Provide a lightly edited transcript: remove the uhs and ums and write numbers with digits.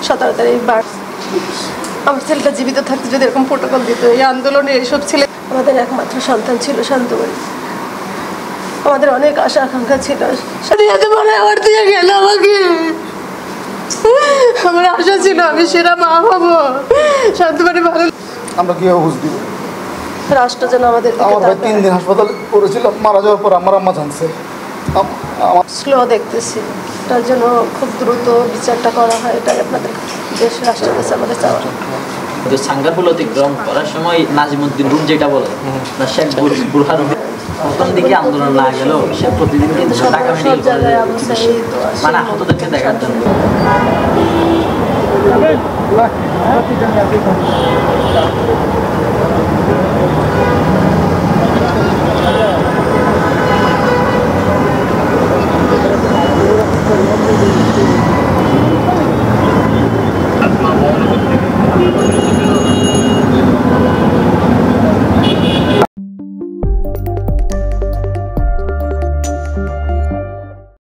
17 তারিখ আমার ছেলেটা জীবিত থাকতে যদি এরকম প্রোটোকল দিত। এই আন্দোলনে এইসব ছেলে আমাদের একমাত্র সন্তান ছিল শান্তবাড়ি। আমাদের অনেক আশা আকাঙ্ক্ষা ছিল, সাথে সাথে মনে আমার দিয়ে গেল আমাকে। আমার আশা ছিল আমি সেরা মা হবো, শান্তবাড়ি ভালো। আমরা কীভাবে বুঝ দিব? রাষ্ট্র যেন আমাদের আমার ভাই 3 দিন হাসপাতালে পড়েছিল, মারা যাওয়ার পর আমার আম্মা জানছে। স্লো দেখতেছি, তার জন্য খুব দ্রুত বিচারটা করা হয়, এটাই আপনাদের দেশ রাষ্ট্রের কাছে আমাদের চাওয়া। সাঙ্গারপুল অতিক্রম করার সময় নাজিমুদ্দিন রুম যেটা বলে না, শেখ বুরহান প্রথম দিকে আন্দোলন না গেলেও সে প্রতিদিন কিন্তু ঢাকা মেডিকেল কলেজে মানে আহতদেরকে দেখার জন্য।